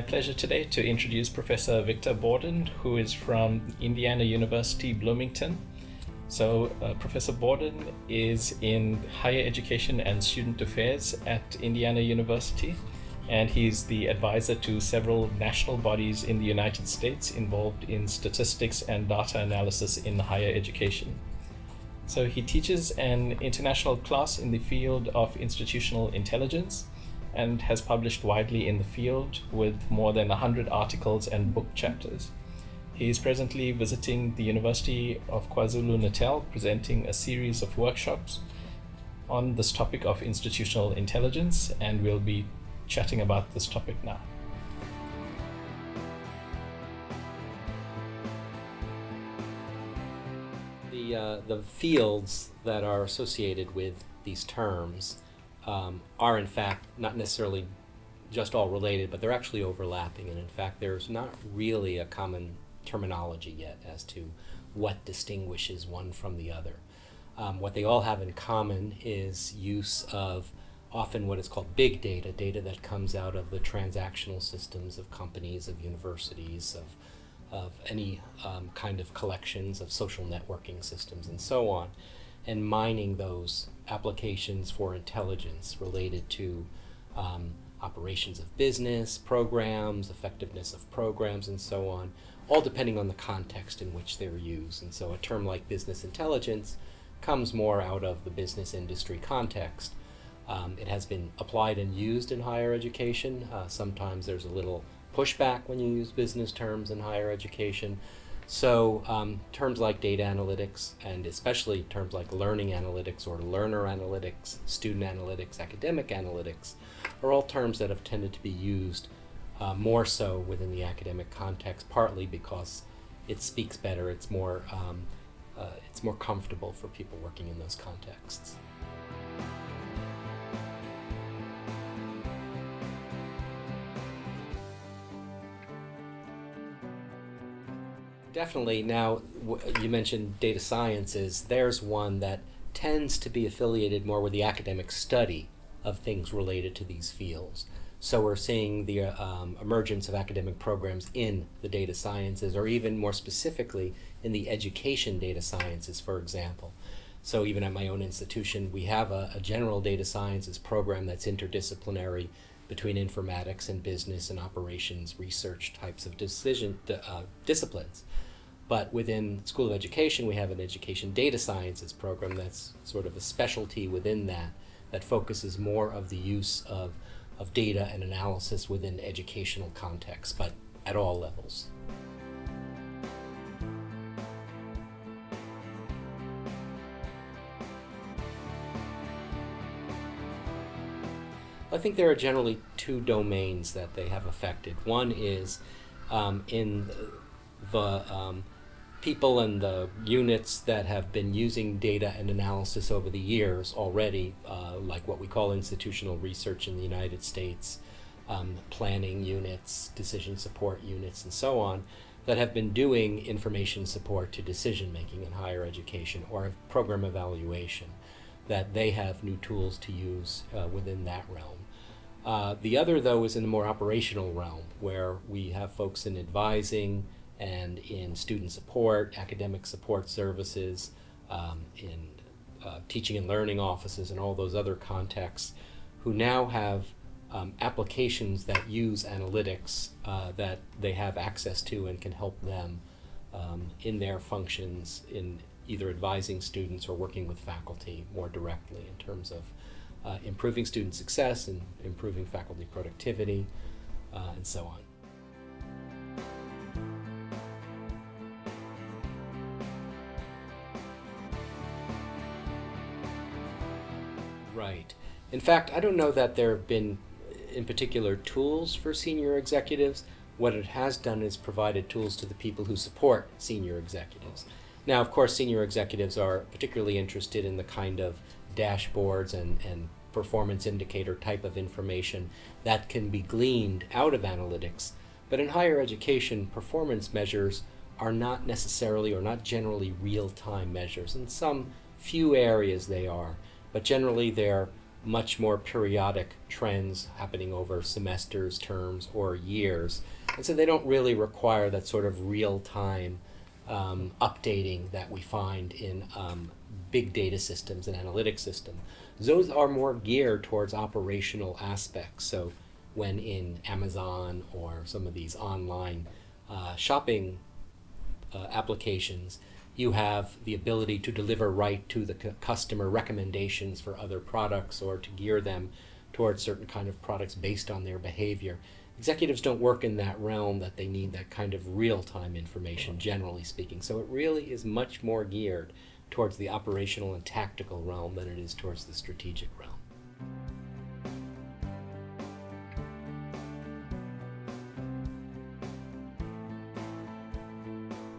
my pleasure today to introduce Professor Victor Borden, who is from Indiana University Bloomington. Professor Borden is in higher education and student affairs at Indiana University, and he's the advisor to several national bodies in the United States involved in statistics and data analysis in higher education. So he teaches an international class in the field of institutional intelligence and has published widely in the field with more than 100 articles and book chapters. He is presently visiting the University of KwaZulu-Natal, presenting a series of workshops on this topic of institutional intelligence, and we'll be chatting about this topic now. The fields that are associated with these terms are in fact not necessarily just all related, but they're actually overlapping, and in fact there's not really a common terminology yet as to what distinguishes one from the other. What they all have in common is use of often what is called big data, data that comes out of the transactional systems of companies, of universities, of any kind of collections of social networking systems and so on, and mining those applications for intelligence related to operations of business, programs, effectiveness of programs, and so on, all depending on the context in which they're used. And so a term like business intelligence comes more out of the business industry context. It has been applied and used in higher education. Sometimes there's a little pushback when you use business terms in higher education. So terms like data analytics, and especially terms like learning analytics or learner analytics, student analytics, academic analytics, are all terms that have tended to be used more so within the academic context, partly because it speaks better, it's more comfortable for people working in those contexts. Definitely. Now, you mentioned data sciences. There's one that tends to be affiliated more with the academic study of things related to these fields. So we're seeing the emergence of academic programs in the data sciences, or even more specifically in the education data sciences, for example. So even at my own institution, we have a general data sciences program that's interdisciplinary between informatics and business and operations research types of disciplines. But within School of Education, we have an education data sciences program that's sort of a specialty within that focuses more of the use of data and analysis within educational contexts, but at all levels. I think there are generally two domains that they have affected. One is in the people and the units that have been using data and analysis over the years already, like what we call institutional research in the United States, planning units, decision support units, and so on, that have been doing information support to decision making in higher education or program evaluation, that they have new tools to use within that realm. The other, though, is in the more operational realm, where we have folks in advising and in student support, academic support services, in teaching and learning offices and all those other contexts, who now have applications that use analytics that they have access to and can help them in their functions in either advising students or working with faculty more directly in terms of improving student success and improving faculty productivity and so on. Right. In fact, I don't know that there have been, in particular, tools for senior executives. What it has done is provided tools to the people who support senior executives. Now, of course, senior executives are particularly interested in the kind of dashboards and performance indicator type of information that can be gleaned out of analytics. But in higher education, performance measures are not necessarily or not generally real-time measures. In some few areas they are, but generally they're much more periodic trends happening over semesters, terms, or years. And so they don't really require that sort of real-time updating that we find in big data systems and analytic systems. Those are more geared towards operational aspects. So when in Amazon or some of these online shopping applications, you have the ability to deliver right to the customer recommendations for other products or to gear them towards certain kind of products based on their behavior. Executives don't work in that realm, that they need that kind of real-time information, generally speaking. So it really is much more geared towards the operational and tactical realm than it is towards the strategic realm.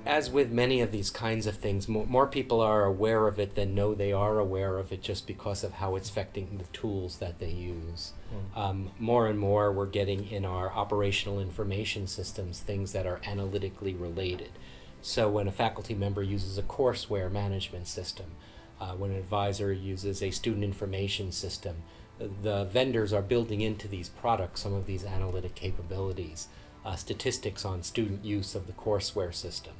As with many of these kinds of things, more people are aware of it than know they are aware of it, just because of how it's affecting the tools that they use. More and more we're getting in our operational information systems things that are analytically related. So when a faculty member uses a courseware management system, when an advisor uses a student information system, the vendors are building into these products some of these analytic capabilities, statistics on student use of the courseware system.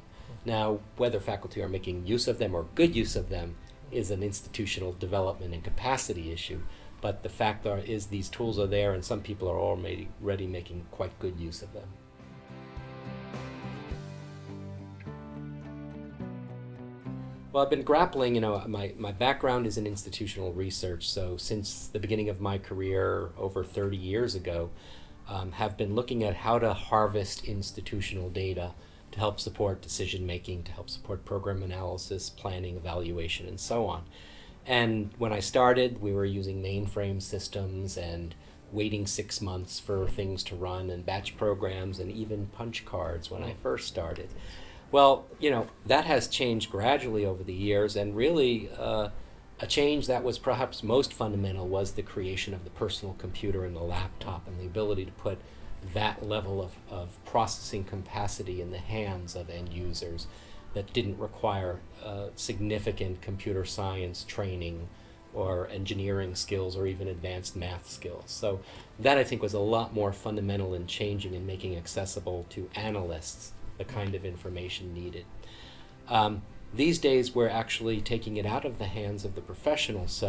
Now, whether faculty are making use of them or good use of them is an institutional development and capacity issue, but the fact is these tools are there and some people are already making quite good use of them. Well, I've been grappling, my background is in institutional research, so since the beginning of my career over 30 years ago, have been looking at how to harvest institutional data to help support decision making, to help support program analysis, planning, evaluation, and so on. And when I started, we were using mainframe systems and waiting 6 months for things to run, and batch programs, and even punch cards when I first started. Well, that has changed gradually over the years, and really a change that was perhaps most fundamental was the creation of the personal computer and the laptop, and the ability to put that level of processing capacity in the hands of end users that didn't require significant computer science training or engineering skills or even advanced math skills. So that, I think, was a lot more fundamental in changing and making accessible to analysts the kind of information needed. These days we're actually taking it out of the hands of the professionals,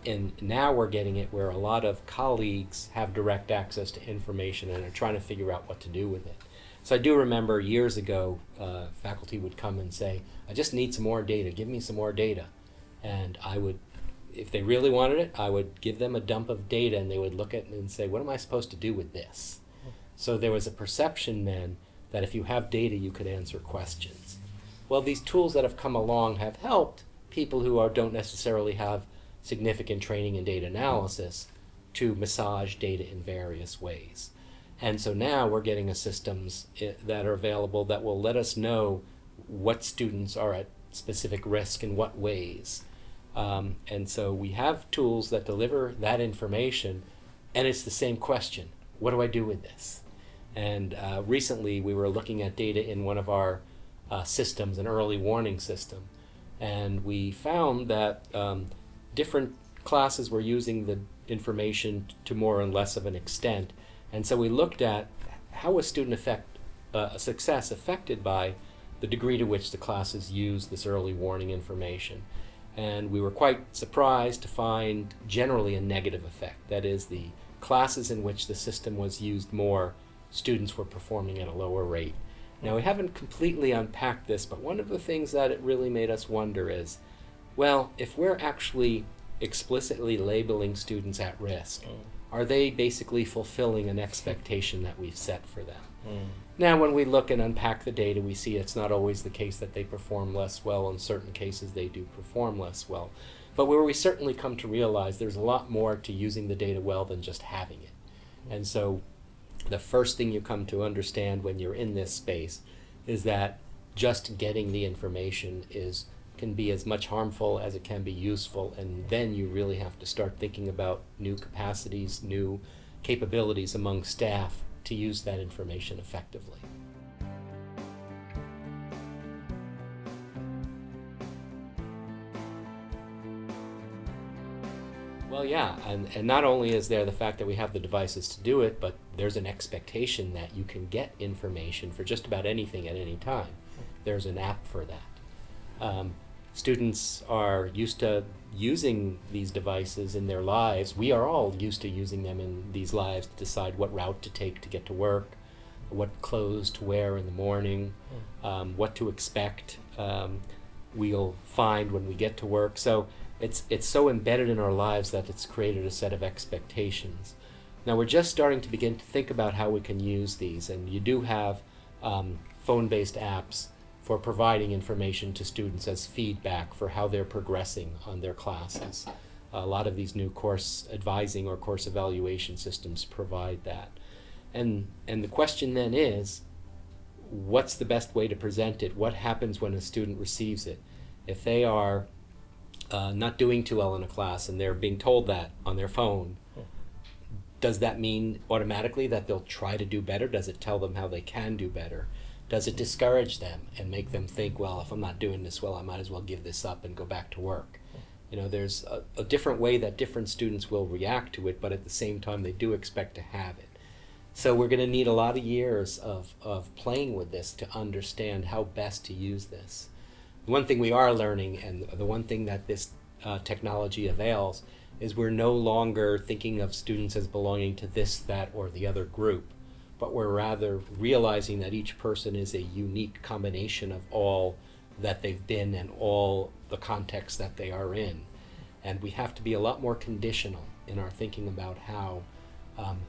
and now we're getting it where a lot of colleagues have direct access to information and are trying to figure out what to do with it. So I do remember years ago, faculty would come and say, I just need some more data, give me some more data. And I would, if they really wanted it, I would give them a dump of data, and they would look at it and say, what am I supposed to do with this? So there was a perception then that if you have data, you could answer questions. Well, these tools that have come along have helped people who don't necessarily have significant training in data analysis to massage data in various ways. And so now we're getting systems that are available that will let us know what students are at specific risk in what ways. And so we have tools that deliver that information, and it's the same question: what do I do with this? And recently we were looking at data in one of our systems, an early warning system, and we found that different classes were using the information to more or less of an extent. And so we looked at how was student success affected by the degree to which the classes use this early warning information. And we were quite surprised to find generally a negative effect. That is, the classes in which the system was used more, students were performing at a lower rate. Now, we haven't completely unpacked this, but one of the things that it really made us wonder is, well, if we're actually explicitly labeling students at risk, are they basically fulfilling an expectation that we've set for them? Now, when we look and unpack the data, we see it's not always the case that they perform less well. In certain cases, they do perform less well. But where we certainly come to realize there's a lot more to using the data well than just having it. And so the first thing you come to understand when you're in this space is that just getting the information can be as much harmful as it can be useful, and then you really have to start thinking about new capacities, new capabilities among staff to use that information effectively. Well, yeah, and not only is there the fact that we have the devices to do it, but there's an expectation that you can get information for just about anything at any time. There's an app for that. Students are used to using these devices in their lives. We are all used to using them in these lives to decide what route to take to get to work, what clothes to wear in the morning, what to expect we'll find when we get to work. So it's so embedded in our lives that it's created a set of expectations. Now we're just starting to begin to think about how we can use these, and you do have phone-based apps for providing information to students as feedback for how they're progressing on their classes. A lot of these new course advising or course evaluation systems provide that. And the question then is, what's the best way to present it? What happens when a student receives it? If they are not doing too well in a class and they're being told that on their phone, does that mean automatically that they'll try to do better? Does it tell them how they can do better? Does it discourage them and make them think, well, if I'm not doing this well, I might as well give this up and go back to work? You know, there's a different way that different students will react to it, but at the same time they do expect to have it. So we're going to need a lot of years of playing with this to understand how best to use this. The one thing we are learning, and the one thing that this technology avails, is we're no longer thinking of students as belonging to this, that, or the other group, but we're rather realizing that each person is a unique combination of all that they've been and all the context that they are in. And we have to be a lot more conditional in our thinking about how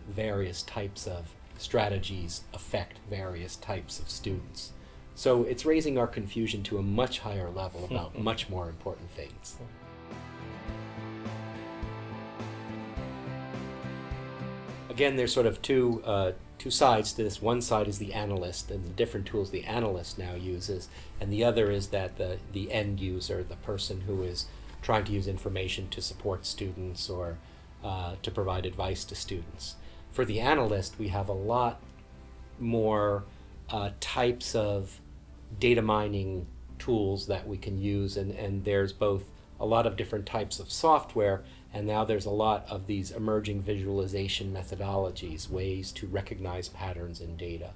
various types of strategies affect various types of students. So it's raising our confusion to a much higher level about much more important things. Again, there's sort of two sides to this. One side is the analyst and the different tools the analyst now uses, and the other is that the end user, the person who is trying to use information to support students or to provide advice to students. For the analyst, we have a lot more types of data mining tools that we can use, and there's both a lot of different types of software, and now there's a lot of these emerging visualization methodologies, ways to recognize patterns in data.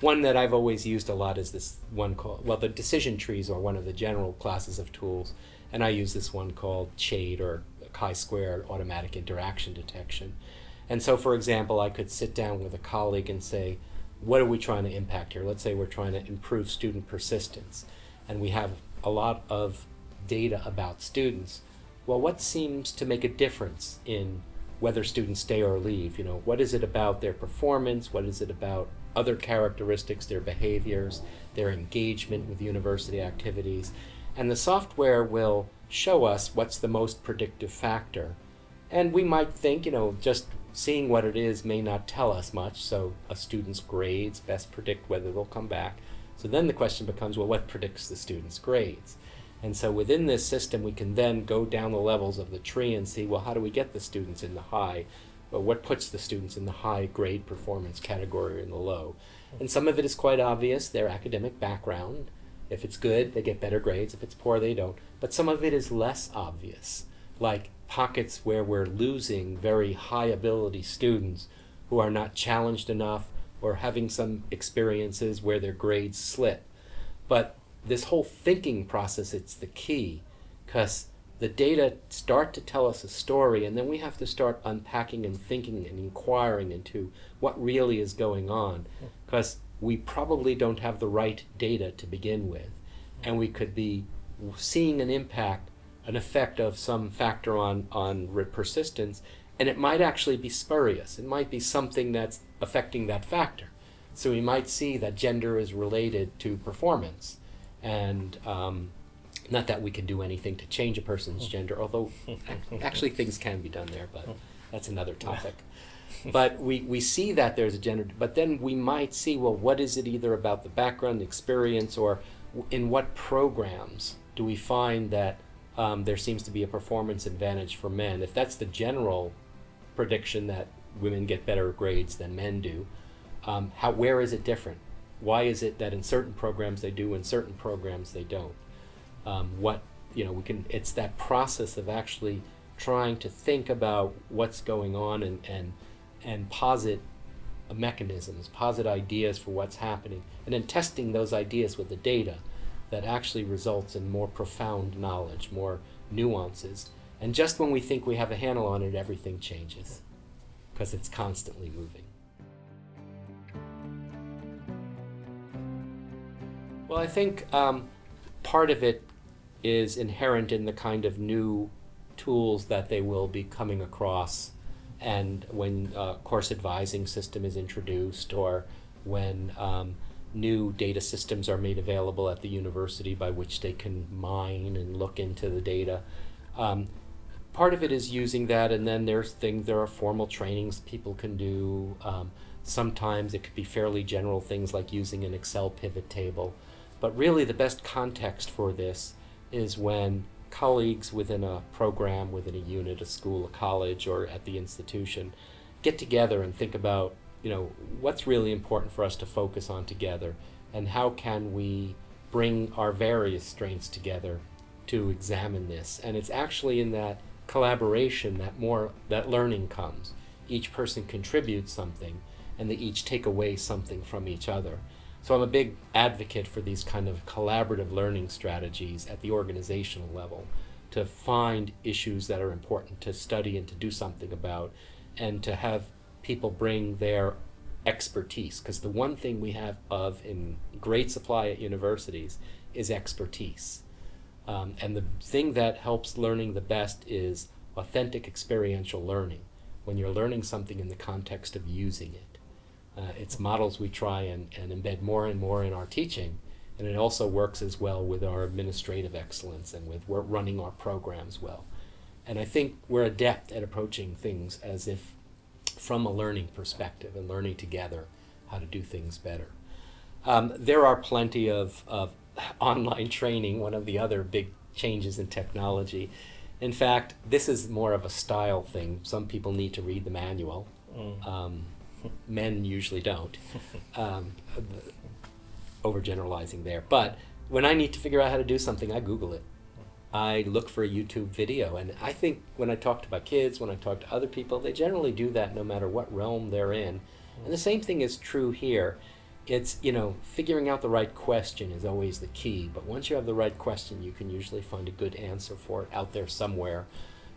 One that I've always used a lot is this one called, well, the decision trees are one of the general classes of tools, and I use this one called CHAID, or chi-square automatic interaction detection. And so, for example, I could sit down with a colleague and say, what are we trying to impact here? Let's say we're trying to improve student persistence, and we have a lot of data about students. Well, what seems to make a difference in whether students stay or leave? You know, what is it about their performance? What is it about other characteristics, their behaviors, their engagement with university activities? And the software will show us what's the most predictive factor. And we might think, you know, just seeing what it is may not tell us much, so a student's grades best predict whether they'll come back. So then the question becomes, well, what predicts the student's grades? And so within this system, we can then go down the levels of the tree and see, well, how do we get the students in the high? Well, what puts the students in the high grade performance category or in the low? And some of it is quite obvious, their academic background. If it's good, they get better grades. If it's poor, they don't. But some of it is less obvious, like pockets where we're losing very high ability students who are not challenged enough or having some experiences where their grades slip. But this whole thinking process, it's the key, because the data start to tell us a story, and then we have to start unpacking and thinking and inquiring into what really is going on, because we probably don't have the right data to begin with, and we could be seeing an effect of some factor on persistence, and it might actually be spurious. It might be something that's affecting that factor. So we might see that gender is related to performance, and not that we can do anything to change a person's gender, although actually things can be done there, but that's another topic. But we see that there's a gender, but then we might see, well, what is it either about the background experience, or in what programs do we find that there seems to be a performance advantage for men? If that's the general prediction that women get better grades than men do, where is it different? Why is it that in certain programs they do, in certain programs they don't? It's that process of actually trying to think about what's going on and posit mechanisms, posit ideas for what's happening, and then testing those ideas with the data that actually results in more profound knowledge, more nuances. And just when we think we have a handle on it, everything changes, because it's constantly moving. Well, I think part of it is inherent in the kind of new tools that they will be coming across, and when course advising system is introduced, or when new data systems are made available at the university by which they can mine and look into the data. Part of it is using that, and then there are formal trainings people can do. Sometimes it could be fairly general things like using an Excel pivot table. But really the best context for this is when colleagues within a program, within a unit, a school, a college, or at the institution get together and think about, what's really important for us to focus on together, and how can we bring our various strengths together to examine this. And it's actually in that collaboration that learning comes. Each person contributes something, and they each take away something from each other. So I'm a big advocate for these kind of collaborative learning strategies at the organizational level, to find issues that are important to study and to do something about, and to have people bring their expertise. Because the one thing we have in great supply at universities is expertise. And the thing that helps learning the best is authentic experiential learning, when you're learning something in the context of using it. It's models we try and embed more and more in our teaching, and it also works as well with our administrative excellence and with running our programs well. And I think we're adept at approaching things as if from a learning perspective and learning together how to do things better. There are plenty of online training, one of the other big changes in technology. In fact, this is more of a style thing. Some people need to read the manual. Men usually don't. Overgeneralizing there. But when I need to figure out how to do something, I Google it. I look for a YouTube video. And I think when I talk to my kids, when I talk to other people, they generally do that no matter what realm they're in. And the same thing is true here. It's, figuring out the right question is always the key. But once you have the right question, you can usually find a good answer for it out there somewhere.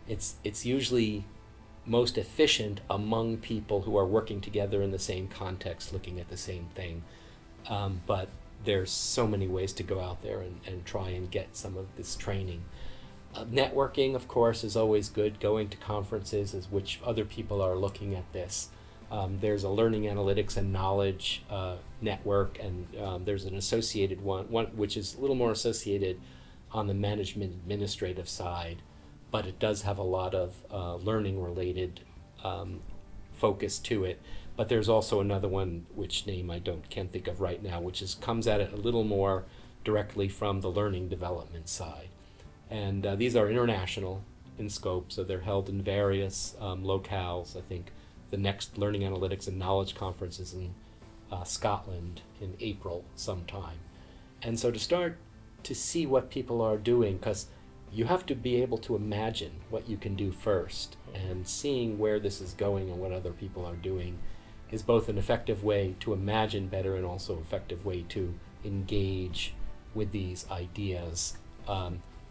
It's usually most efficient among people who are working together in the same context, looking at the same thing. But there's so many ways to go out there and try and get some of this training. Networking, of course, is always good. Going to conferences is which other people are looking at this. There's a learning analytics and knowledge network, and there's an associated one which is a little more associated on the management administrative side, but it does have a lot of learning-related focus to it. But there's also another one, which name I can't think of right now, which comes at it a little more directly from the learning development side. And these are international in scope, so they're held in various locales. I think the next Learning Analytics and Knowledge Conference is in Scotland in April sometime. And so to start to see what people are doing, because you have to be able to imagine what you can do first, and seeing where this is going and what other people are doing is both an effective way to imagine better and also an effective way to engage with these ideas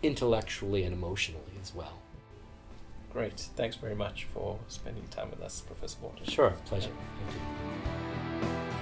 intellectually and emotionally as well. Great. Thanks very much for spending time with us, Professor Borden. Sure, pleasure. Thank you.